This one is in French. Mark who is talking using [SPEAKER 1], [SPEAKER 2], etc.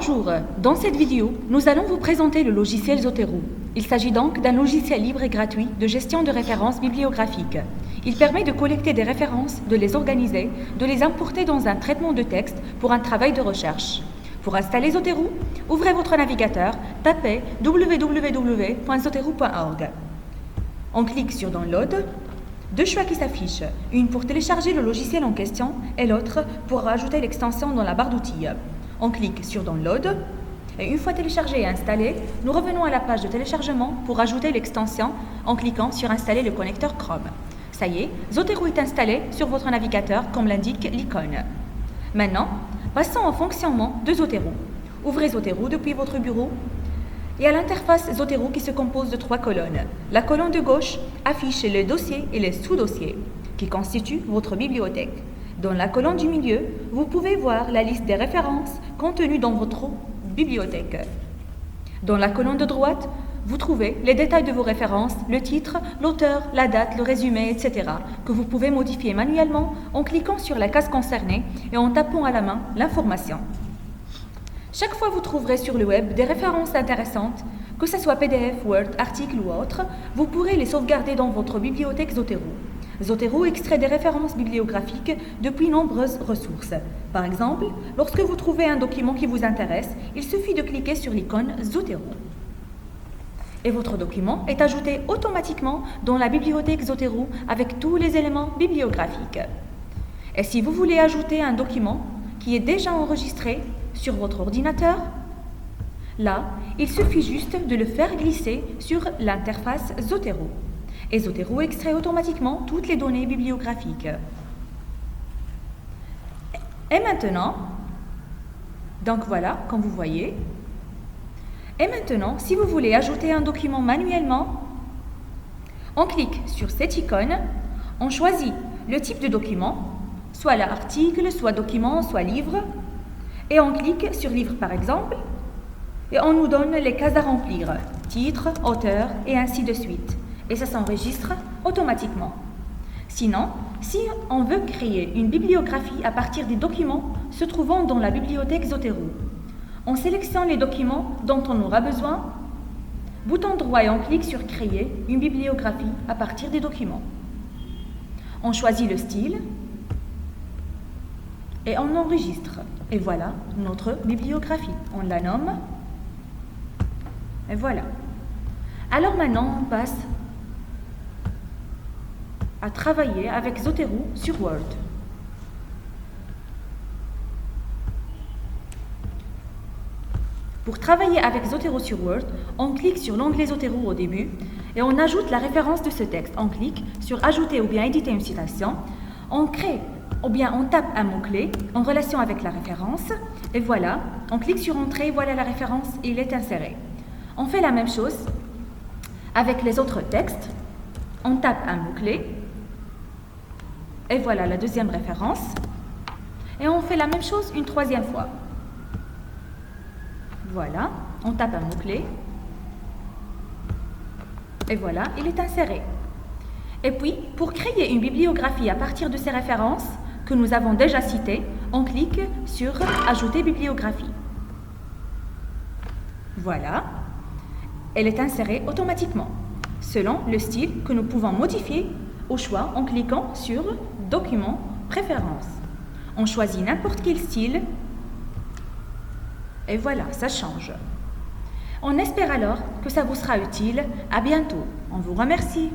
[SPEAKER 1] Bonjour, dans cette vidéo, nous allons vous présenter le logiciel Zotero. Il s'agit donc d'un logiciel libre et gratuit de gestion de références bibliographiques. Il permet de collecter des références, de les organiser, de les importer dans un traitement de texte pour un travail de recherche. Pour installer Zotero, ouvrez votre navigateur, tapez www.zotero.org. On clique sur Download. Deux choix qui s'affichent, une pour télécharger le logiciel en question et l'autre pour rajouter l'extension dans la barre d'outils. On clique sur Download et une fois téléchargé et installé, nous revenons à la page de téléchargement pour ajouter l'extension en cliquant sur Installer le connecteur Chrome. Ça y est, Zotero est installé sur votre navigateur comme l'indique l'icône. Maintenant, passons au fonctionnement de Zotero. Ouvrez Zotero depuis votre bureau et à l'interface Zotero qui se compose de 3 colonnes. La colonne de gauche affiche les dossiers et les sous-dossiers qui constituent votre bibliothèque. Dans la colonne du milieu, vous pouvez voir la liste des références contenues dans votre bibliothèque. Dans la colonne de droite, vous trouvez les détails de vos références, le titre, l'auteur, la date, le résumé, etc. que vous pouvez modifier manuellement en cliquant sur la case concernée et en tapant à la main l'information. Chaque fois vous trouverez sur le web des références intéressantes, que ce soit PDF, Word, article ou autre, vous pourrez les sauvegarder dans votre bibliothèque Zotero. Zotero extrait des références bibliographiques depuis nombreuses ressources. Par exemple, lorsque vous trouvez un document qui vous intéresse, il suffit de cliquer sur l'icône Zotero. Et votre document est ajouté automatiquement dans la bibliothèque Zotero avec tous les éléments bibliographiques. Et si vous voulez ajouter un document qui est déjà enregistré sur votre ordinateur, là, il suffit juste de le faire glisser sur l'interface Zotero. Et Zotero extrait automatiquement toutes les données bibliographiques. Et maintenant, donc voilà, comme vous voyez. Et maintenant, si vous voulez ajouter un document manuellement, on clique sur cette icône, on choisit le type de document, soit l'article, soit document, soit livre, et on clique sur livre par exemple, et on nous donne les cases à remplir, titre, auteur, et ainsi de suite. Et ça s'enregistre automatiquement. Sinon, si on veut créer une bibliographie à partir des documents se trouvant dans la bibliothèque Zotero, on sélectionne les documents dont on aura besoin, bouton droit et on clique sur Créer une bibliographie à partir des documents. On choisit le style et on enregistre. Et voilà notre bibliographie. On la nomme. Et voilà. Alors maintenant, on passe à travailler avec Zotero sur Word. Pour travailler avec Zotero sur Word, on clique sur l'onglet Zotero au début et on ajoute la référence de ce texte. On clique sur Ajouter ou bien éditer une citation. On crée ou bien on tape un mot-clé en relation avec la référence et voilà, on clique sur Entrée, voilà la référence et il est inséré. On fait la même chose avec les autres textes. On tape un mot-clé et voilà la deuxième référence. Et on fait la même chose une troisième fois. Voilà, on tape un mot-clé. Et voilà, il est inséré. Et puis, pour créer une bibliographie à partir de ces références que nous avons déjà citées, on clique sur Ajouter bibliographie. Voilà, elle est insérée automatiquement, selon le style que nous pouvons modifier au choix en cliquant sur Document, Préférences. On choisit n'importe quel style et voilà, ça change. On espère alors que ça vous sera utile. À bientôt. On vous remercie.